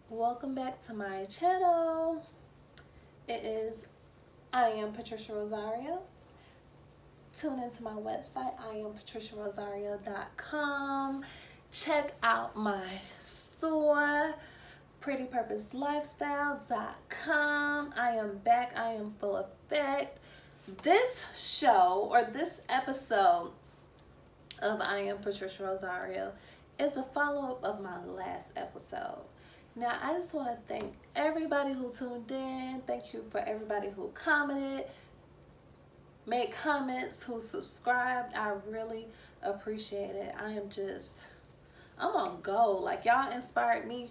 Welcome back to my channel. I am Patricia Rosario. Tune into my website, iampatriciarosario.com. Check out my store, prettypurposelifestyle.com. I am back. I am full effect. This show or this episode of I Am Patricia Rosario is a follow-up of my last episode. Now, I just want to thank everybody who tuned in. Thank you for everybody who commented, made comments, who subscribed. I really appreciate it. I'm on go. Like, y'all inspired me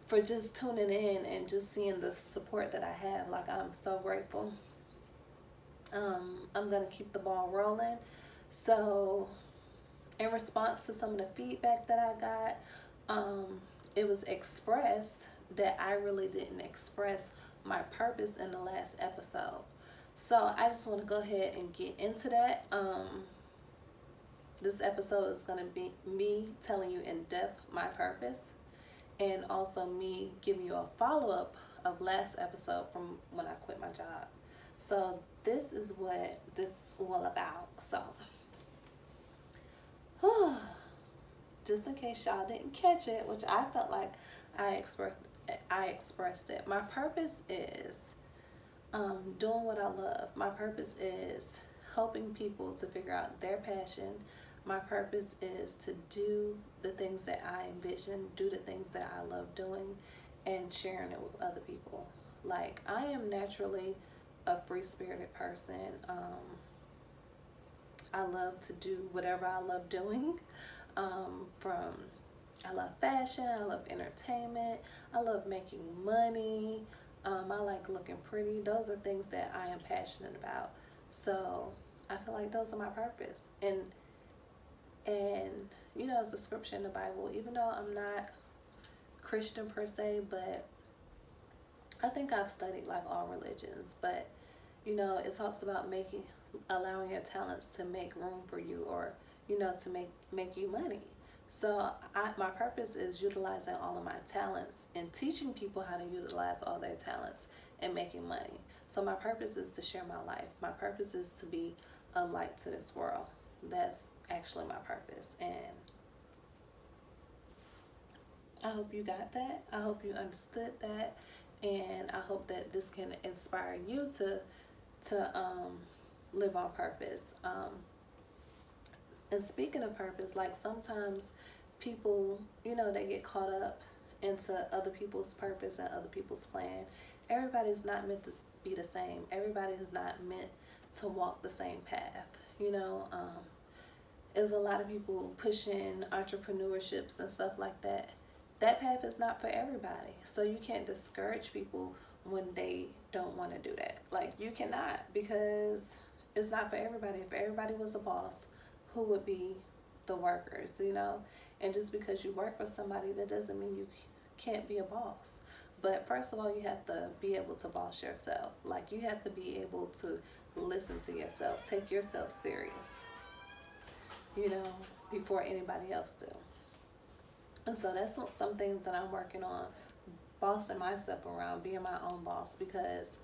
for just tuning in and just seeing the support that I have. Like, I'm so grateful. I'm going to keep the ball rolling. So, in response to some of the feedback that I got, it was expressed that I really didn't express my purpose in the last episode. So I just want to go ahead and get into that. This episode is going to be me telling you in depth my purpose, and also me giving you a follow-up of last episode from when I quit my job. So this is what this is all about. So just in case y'all didn't catch it, which I felt like I expressed it. My purpose is doing what I love. My purpose is helping people to figure out their passion. My purpose is to do the things that I envision, do the things that I love doing, and sharing it with other people. Like, I am naturally a free-spirited person. I love to do whatever I love doing. From I love fashion, I love entertainment, I love making money, I like looking pretty. Those are things that I am passionate about. So I feel like those are my purpose. And you know, it's a scripture in the Bible, even though I'm not Christian per se, but I think I've studied like all religions, but you know, it talks about allowing your talents to make room for you, or you know, to make you money. So my purpose is utilizing all of my talents and teaching people how to utilize all their talents and making money. So my purpose is to share my life. My purpose is to be a light to this world. That's actually my purpose, and I hope you got that. I hope you understood that, and I hope that this can inspire you to live on purpose. And speaking of purpose, like sometimes people, you know, they get caught up into other people's purpose and other people's plan. Everybody's not meant to be the same. Everybody is not meant to walk the same path. You know, there's a lot of people pushing entrepreneurships and stuff like that. That path is not for everybody. So you can't discourage people when they don't want to do that. Like, you cannot, because it's not for everybody. If everybody was a boss, who would be the workers, you know? And just because you work for somebody, that doesn't mean you can't be a boss. But first of all, you have to be able to boss yourself. Like, you have to be able to listen to yourself, take yourself serious, you know, before anybody else do. And so that's some things that I'm working on, bossing myself around, being my own boss, because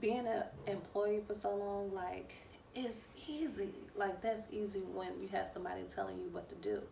being an employee for so long, like, it's easy. Like, that's easy when you have somebody telling you what to do.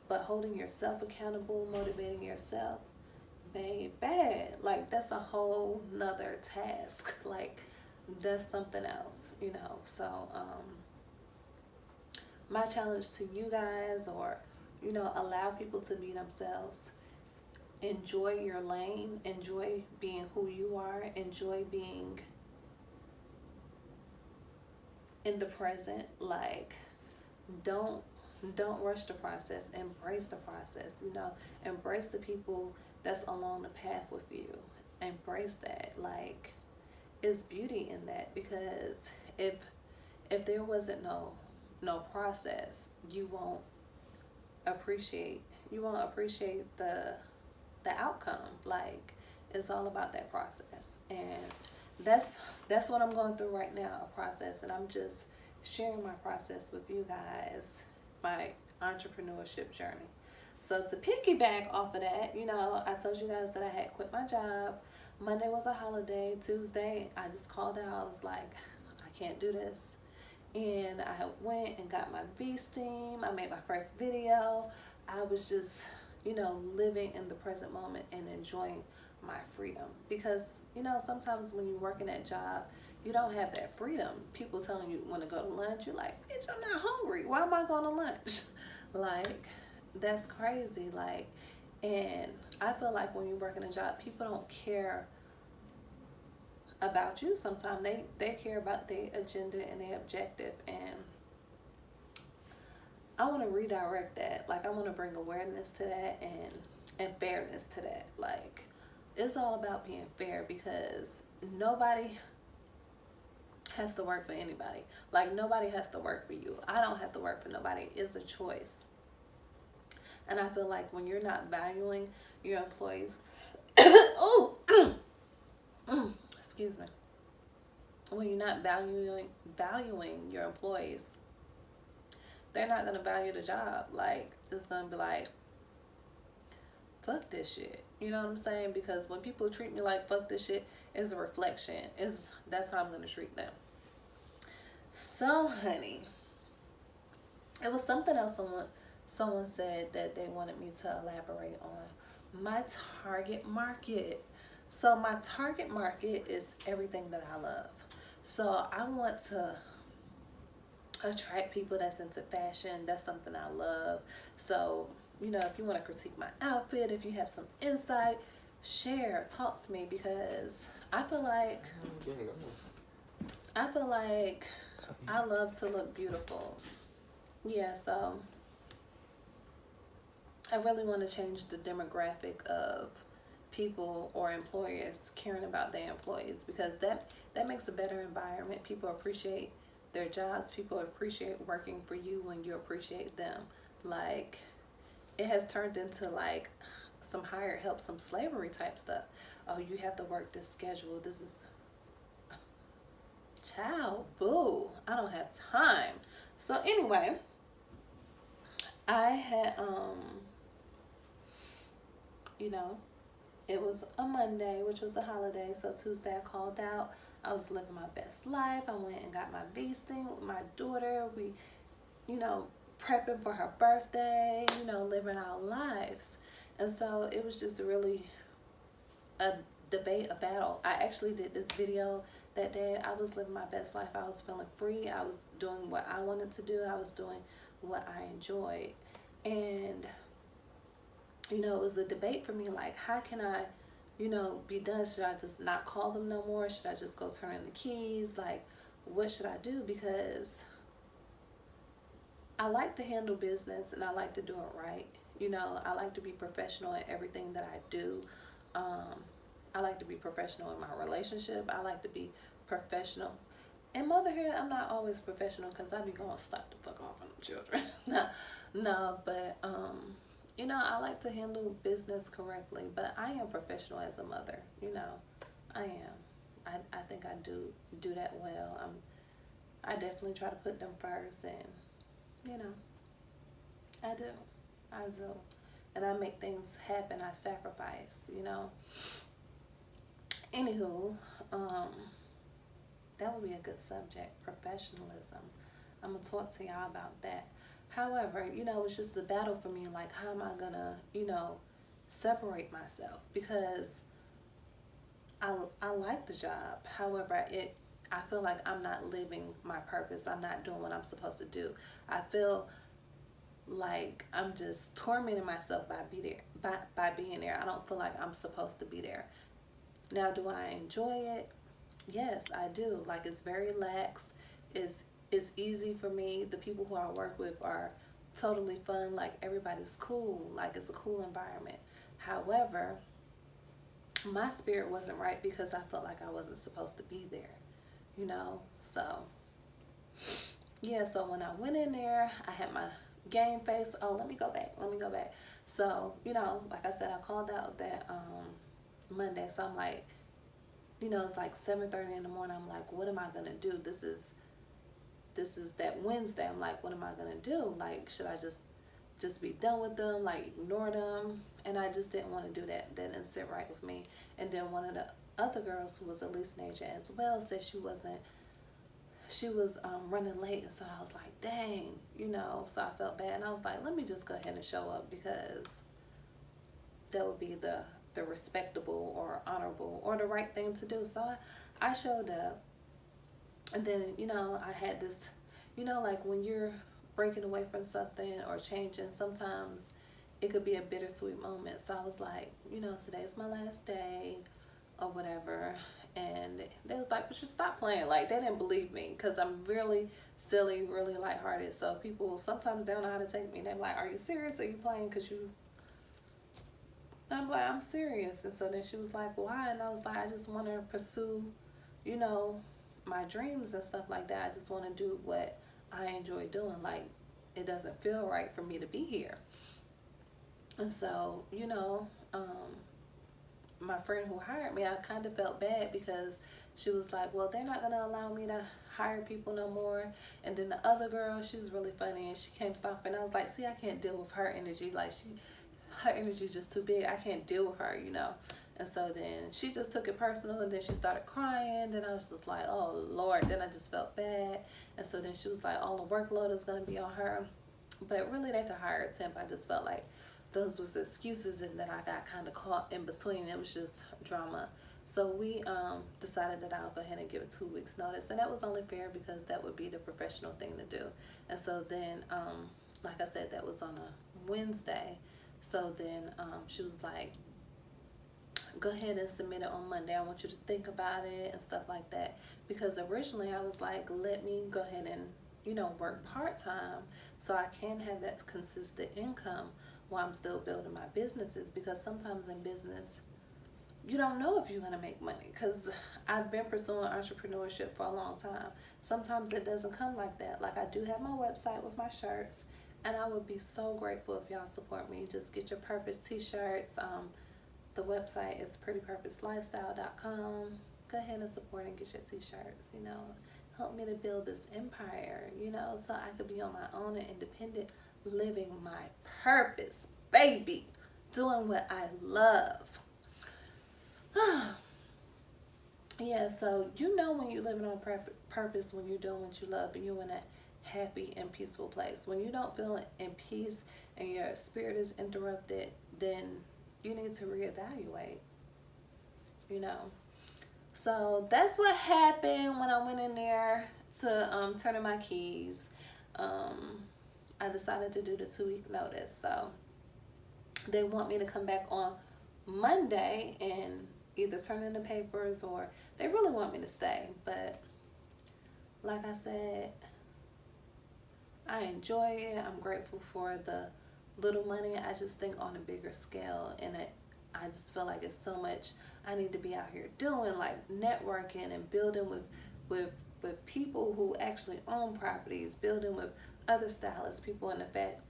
But holding yourself accountable, motivating yourself, bad. Like, that's a whole nother task. Like, that's something else, you know. So, my challenge to you guys, or, you know, allow people to be themselves. Enjoy your lane. Enjoy being who you are. Enjoy being in the present. Like, don't don't rush the process. Embrace the process. You know, embrace the people that's along the path with you. Embrace that. Like, it's beauty in that, because if there wasn't no process, you won't appreciate the outcome. Like, it's all about that process, and that's what I'm going through right now, a process, and I'm just sharing my process with you guys, my entrepreneurship journey. So to piggyback off of that, you know, I told you guys that I had quit my job. Monday was a holiday. Tuesday, I just called out. I was like, I can't do this. And I went and got my V-Steam. I made my first video. I was just, you know, living in the present moment and enjoying my freedom. Because, you know, sometimes when you're working that job, you don't have that freedom. People telling you want to go to lunch, you're like, bitch, I'm not hungry. Why am I going to lunch? Like, that's crazy. Like, and I feel like when you work in a job, people don't care about you. Sometimes they care about their agenda and their objective, and I want to redirect that. Like, I want to bring awareness to that and fairness to that. Like, it's all about being fair, because nobody has to work for anybody. Like, nobody has to work for you. I don't have to work for nobody. It's a choice. And I feel like when you're not valuing your employees, oh, excuse me, when you're not valuing your employees, they're not gonna value the job. Like, it's gonna be like, fuck this shit. You know what I'm saying? Because when people treat me like fuck this shit, it's a reflection. That's how I'm gonna treat them. So, honey, it was something else someone said that they wanted me to elaborate on. My target market. So my target market is everything that I love. So I want to attract people that's into fashion. That's something I love. So, you know, if you want to critique my outfit, if you have some insight, share, talk to me, because I feel like I love to look beautiful. Yeah, so I really want to change the demographic of people or employers caring about their employees, because that makes a better environment. People appreciate their jobs. People appreciate working for you when you appreciate them. Like, it has turned into like some hired help, some slavery type stuff. Oh, you have to work this schedule. This is, child, boo. I don't have time. So anyway, I had you know, it was a Monday, which was a holiday. So Tuesday I called out. I was living my best life. I went and got my V-Steam with my daughter. We, you know, prepping for her birthday, you know, living our lives. And so it was just really a debate, a battle. I actually did this video that day. I was living my best life. I was feeling free. I was doing what I wanted to do. I was doing what I enjoyed. And, you know, it was a debate for me, like, how can I, you know, be done? Should I just not call them no more? Should I just go turn in the keys? Like, what should I do? Because I like to handle business and I like to do it right. You know, I like to be professional in everything that I do. I like to be professional in my relationship. I like to be professional. In motherhood, I'm not always professional because I be going to slap the fuck off on the children. no, but, you know, I like to handle business correctly, but I am professional as a mother. You know, I am. I think I do that well. I definitely try to put them first, and, you know, I do. And I make things happen. I sacrifice, you know. Anywho, that would be a good subject, professionalism. I'm going to talk to y'all about that. However, you know, it's just a battle for me. Like, how am I going to, you know, separate myself? Because I like the job. However, I feel like I'm not living my purpose. I'm not doing what I'm supposed to do. I feel like I'm just tormenting myself by being there. I don't feel like I'm supposed to be there. Now, do I enjoy it? Yes, I do. Like, it's very lax. It's easy for me. The people who I work with are totally fun. Like, everybody's cool. Like, it's a cool environment. However, my spirit wasn't right because I felt like I wasn't supposed to be there, you know? So, yeah, so when I went in there, I had my game face. Oh, let me go back. So, you know, like I said, I called out that Monday. So I'm like, you know, it's like 7:30 in the morning. I'm like, what am I gonna do? This is that Wednesday. I'm like, what am I gonna do? Like, should I just just be done with them, like ignore them. And I just didn't want to do that. That didn't sit right with me. And then one of the other girls who was a leasing agent as well said she was running late, and so I was like, dang, so I felt bad, and I was like, let me just go ahead and show up, because that would be the respectable or honorable or the right thing to do. So I showed up, and then I had this, like when you're breaking away from something or changing, sometimes it could be a bittersweet moment. So I was like, today's my last day or whatever. And they was like, but you stop playing. Like, they didn't believe me, because I'm really silly, really lighthearted. So people sometimes don't know how to take me. They're like, are you serious? Are you playing? Because I'm like, I'm serious. And so then she was like, why? And I was like, I just want to pursue, my dreams and stuff like that. I just want to do what I enjoy doing. Like, it doesn't feel right for me to be here. And so, my friend who hired me, I kind of felt bad, because she was like, well, they're not going to allow me to hire people no more. And then the other girl, she's really funny, and she came stopping. I was like, see, I can't deal with her energy. Like, her energy is just too big. I can't deal with her, And so then she just took it personal, and then she started crying. Then I was just like, oh, Lord. Then I just felt bad. And so then she was like, all the workload is going to be on her. But really, they could hire a temp. I just felt like those was excuses, and then I got kind of caught in between. It was just drama. So we decided that I'll go ahead and give it 2 weeks notice, and that was only fair, because that would be the professional thing to do. And so then, like I said, that was on a Wednesday. So then she was like, go ahead and submit it on Monday. I want you to think about it and stuff like that. Because originally I was like, let me go ahead and, work part-time so I can have that consistent income while I'm still building my businesses. Because sometimes in business, you don't know if you're going to make money, because I've been pursuing entrepreneurship for a long time. Sometimes it doesn't come like that. Like, I do have my website with my shirts, and I would be so grateful if y'all support me. Just get your purpose t-shirts. The website is prettypurposelifestyle.com. Go ahead and support and get your t-shirts, help me to build this empire, so I could be on my own and independent, living my purpose, baby, doing what I love. Yeah, so when you're living on purpose, when you're doing what you love, and you're in a happy and peaceful place. When you don't feel in peace and your spirit is interrupted, then you need to reevaluate, So that's what happened when I went in there to turn in my keys. I decided to do the 2-week notice. So they want me to come back on Monday and either turn in the papers, or they really want me to stay. But like I said, I enjoy it. I'm grateful for the little money. I just think on a bigger scale, and I just feel like it's so much I need to be out here doing, like networking and building with people who actually own properties, building with other stylists, people in the fact,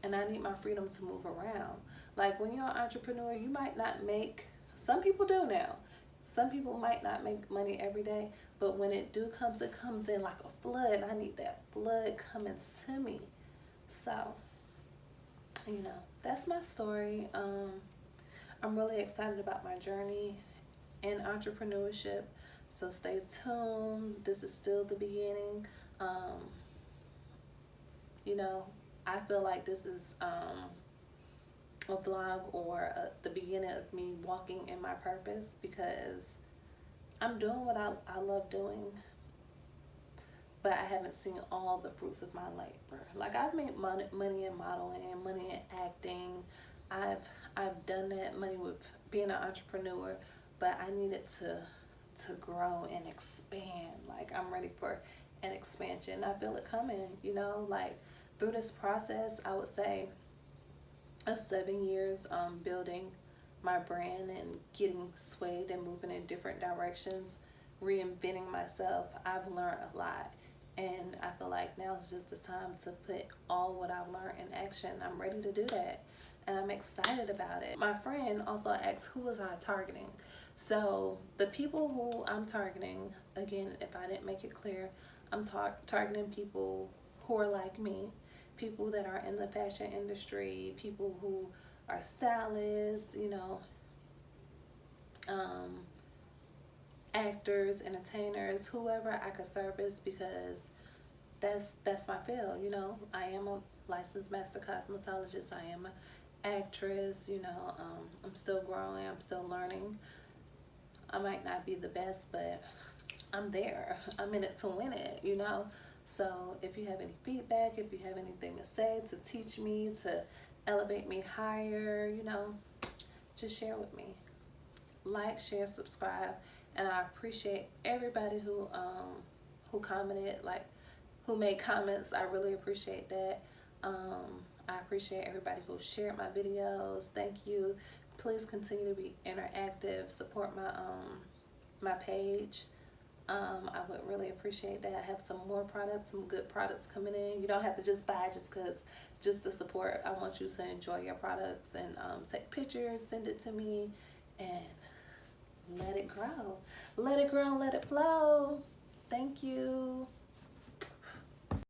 and I need my freedom to move around. Like, when you're an entrepreneur, you might not make, some people do now. Some people might not make money every day, but when it comes, it comes in like a flood. I need that flood coming to me. So, that's my story. I'm really excited about my journey in entrepreneurship. So stay tuned. This is still the beginning. I feel like this is a vlog, or the beginning of me walking in my purpose, because I'm doing what I love doing, but I haven't seen all the fruits of my labor. Like, I've made money in modeling, money in acting. I've done that, money with being an entrepreneur, but I needed to grow and expand. Like, I'm ready for an expansion. I feel it coming, like, through this process, I would say, of 7 years building my brand and getting swayed and moving in different directions, reinventing myself. I've learned a lot, and I feel like now is just the time to put all what I've learned in action. I'm ready to do that, and I'm excited about it. My friend also asked, who was I targeting? So the people who I'm targeting, again, if I didn't make it clear, I'm targeting people who are like me, people that are in the fashion industry, people who are stylists, um, actors, entertainers, whoever I could service, because that's my field. I am a licensed master cosmetologist. I am an actress. I'm still growing. I'm still learning. I might not be the best, but I'm there. I'm in it to win it. So if you have any feedback, if you have anything to say, to teach me, to elevate me higher, just share with me. Like, share, subscribe, and I appreciate everybody who commented, like who made comments. I really appreciate that. I appreciate everybody who shared my videos. Thank you. Please continue to be interactive. Support my page. I would really appreciate that. I have some more products, some good products coming in. You don't have to just buy just to support. I want you to enjoy your products and take pictures, send it to me, and let it grow. Let it grow and let it flow. Thank you.